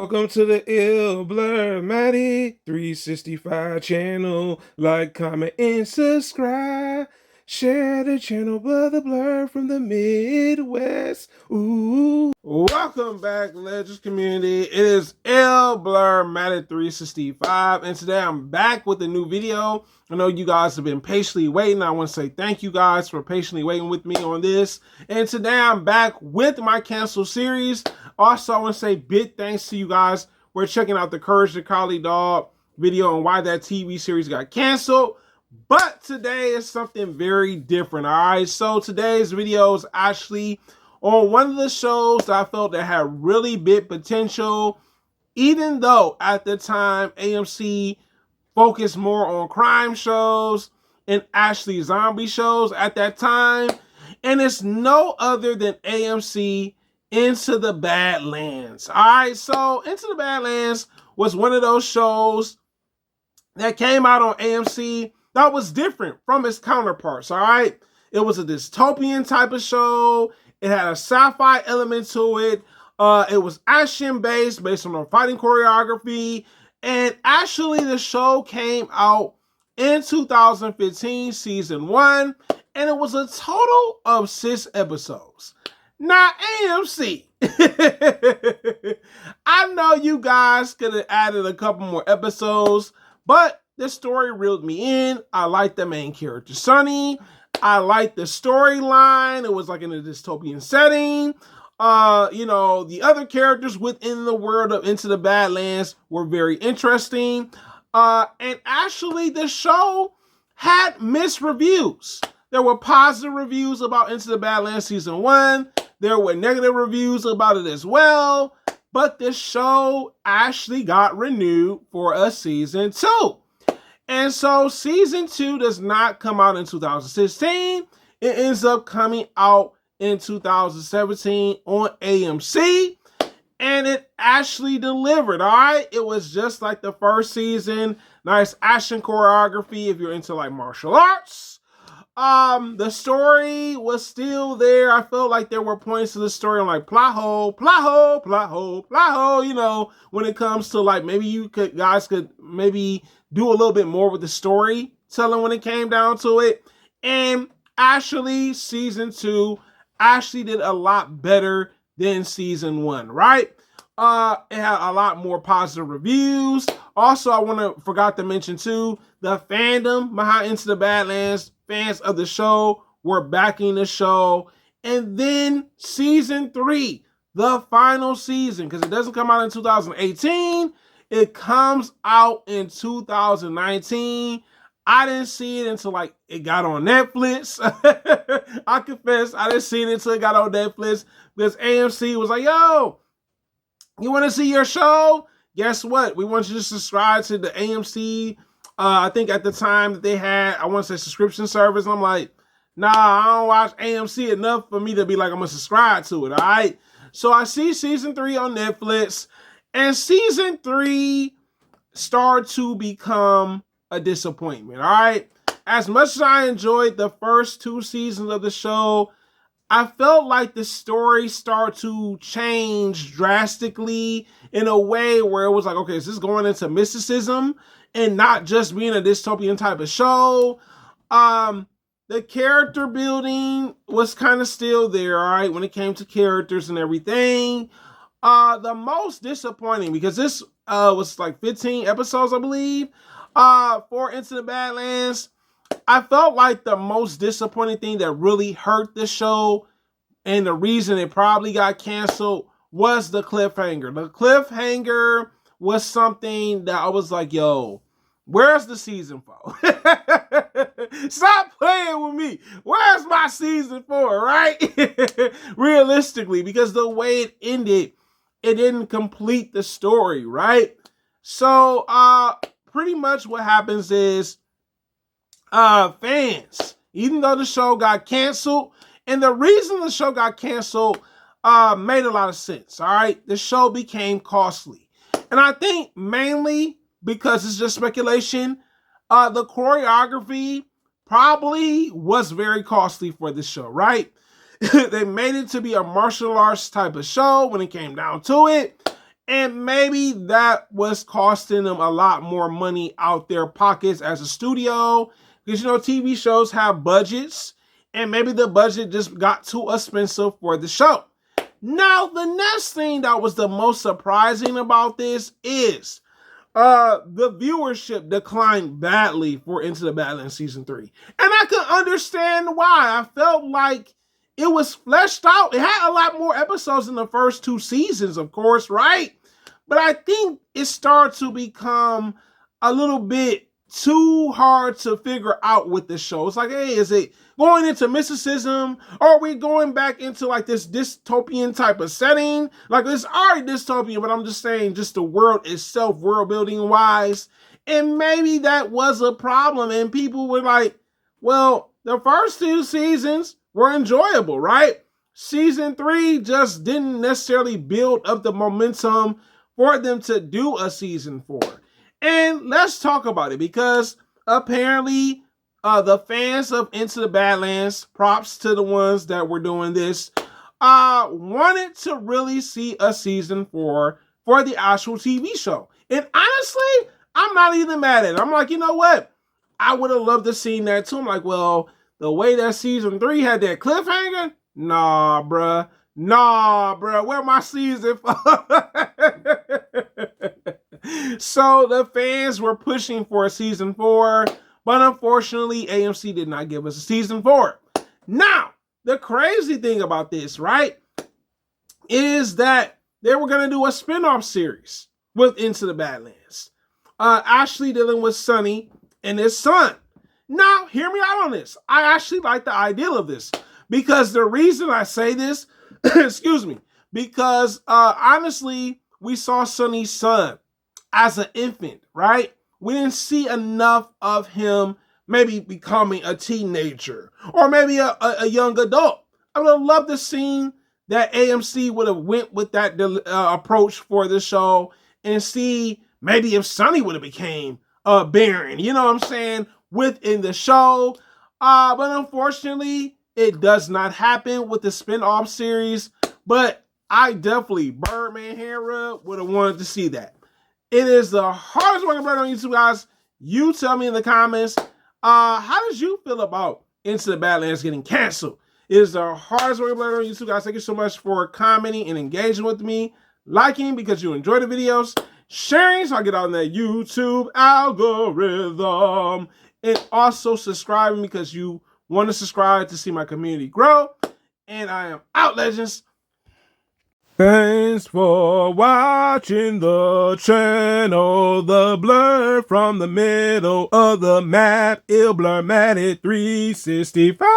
Welcome to the Ill Blur Matty 365 channel. Like, comment, and subscribe. Share the channel, Brother Blur from the Midwest. Ooh. Welcome back, Legends community. It is Ill Blur Matty 365, and today I'm back with a new video. I know you guys have been patiently waiting. I want to say thank you guys for patiently waiting with me on this. And today I'm back with my cancel series. Also, I want to say big thanks to you guys for checking out the Courage the Collie Dog video and why that TV series got canceled. But today is something very different, all right? So today's video is actually on one of the shows that I felt that had really big potential, even though at the time AMC focused more on crime shows and actually zombie shows at that time. And it's no other than AMC Into the Badlands. All right, so Into the Badlands was one of those shows that came out on AMC that was different from its counterparts. All right, it was a dystopian type of show. It had a sci-fi element to it. It was action-based, based on fighting choreography. And actually, the show came out in 2015, season 1, and it was a total of 6 episodes. Now, AMC, I know you guys could have added a couple more episodes, but the story reeled me in. I liked the main character, Sunny. I liked the storyline. It was like in a dystopian setting. You know, the other characters within the world of Into the Badlands were very interesting. And actually, the show had mixed reviews. There were positive reviews about Into the Badlands season 1. There were negative reviews about it as well. But the show actually got renewed for a season 2. And so season 2 does not come out in 2016. It ends up coming out in 2017 on AMC. And it actually delivered, all right? It was just like the first season. Nice action choreography if you're into like martial arts. The story was still there. I felt like there were points to the story on like plot hole, you know, when it comes to like maybe you guys could maybe do a little bit more with the storytelling when it came down to it. And actually, season 2 actually did a lot better than season 1, right? It had a lot more positive reviews. Also, I forgot to mention too, the fandom behind Into the Badlands, fans of the show were backing the show. And then season 3, the final season, because it doesn't come out in 2018, it comes out in 2019. I didn't see it until like it got on Netflix. I confess, I didn't see it until it got on Netflix because AMC was like, yo, you want to see your show? Guess what? We want you to subscribe to the AMC. I think at the time that they had, I want to say subscription service. And I'm like, nah, I don't watch AMC enough for me to be like, I'm going to subscribe to it. All right. So I see season 3 on Netflix, and season 3 started to become a disappointment. All right. As much as I enjoyed the first 2 seasons of the show, I felt like the story started to change drastically in a way where it was like, okay, is this going into mysticism and not just being a dystopian type of show? The character building was kind of still there, all right, when it came to characters and everything. The most disappointing, because this was like 15 episodes, I believe, for Into the Badlands. I felt like the most disappointing thing that really hurt the show and the reason it probably got canceled was the cliffhanger. The cliffhanger was something that I was like, yo, where's the season 4? Stop playing with me. Where's my season 4, right? Realistically, because the way it ended, it didn't complete the story, right? So, pretty much what happens is, fans, even though the show got canceled, and the reason the show got canceled made a lot of sense, all right? The show became costly. And I think mainly because it's just speculation, the choreography probably was very costly for the show, right? They made it to be a martial arts type of show when it came down to it. And maybe that was costing them a lot more money out their pockets as a studio. Because, TV shows have budgets. And maybe the budget just got too expensive for the show. Now, the next thing that was the most surprising about this is the viewership declined badly for Into the Badlands Season 3. And I could understand why. I felt like it was fleshed out. It had a lot more episodes in the first 2 seasons, of course, right? But I think it started to become a little bit too hard to figure out with the show. It's like, hey, is it going into mysticism? Or are we going back into like this dystopian type of setting? Like, it's already dystopian, but I'm just saying just the world itself, world building wise. And maybe that was a problem. And people were like, well, the first 2 seasons were enjoyable, right? Season 3 just didn't necessarily build up the momentum for them to do a season 4. And let's talk about it, because apparently the fans of Into the Badlands, props to the ones that were doing this, wanted to really see a season 4 for the actual TV show. And honestly, I'm not even mad at it. I'm like, you know what? I would have loved to see that too. I'm like, well, the way that season 3 had that cliffhanger, nah, bruh. Where my season 4? So the fans were pushing for a season 4, but unfortunately, AMC did not give us a season 4. Now, the crazy thing about this, right, is that they were going to do a spin-off series with Into the Badlands. Actually dealing with Sonny and his son. Now, hear me out on this. I actually like the idea of this, because the reason I say this, excuse me, because honestly, we saw Sonny's son as an infant, right? We didn't see enough of him maybe becoming a teenager or maybe a young adult. I would have loved to see that AMC would have went with that approach for the show and see maybe if Sonny would have became Baron, you know what I'm saying, within the show. But unfortunately, it does not happen with the spin-off series. But I definitely, Birdman Hair Rub, would have wanted to see that. It is the hardest working bird on YouTube, guys. You tell me in the comments, how did you feel about Into the Badlands getting canceled? It is the hardest working bird on YouTube, guys. Thank you so much for commenting and engaging with me, liking because you enjoy the videos, sharing so I get on that YouTube algorithm, and also subscribing because you want to subscribe to see my community grow. And I am out, legends. Thanks for watching the channel. The blur from the middle of the map, it'll blur at 365.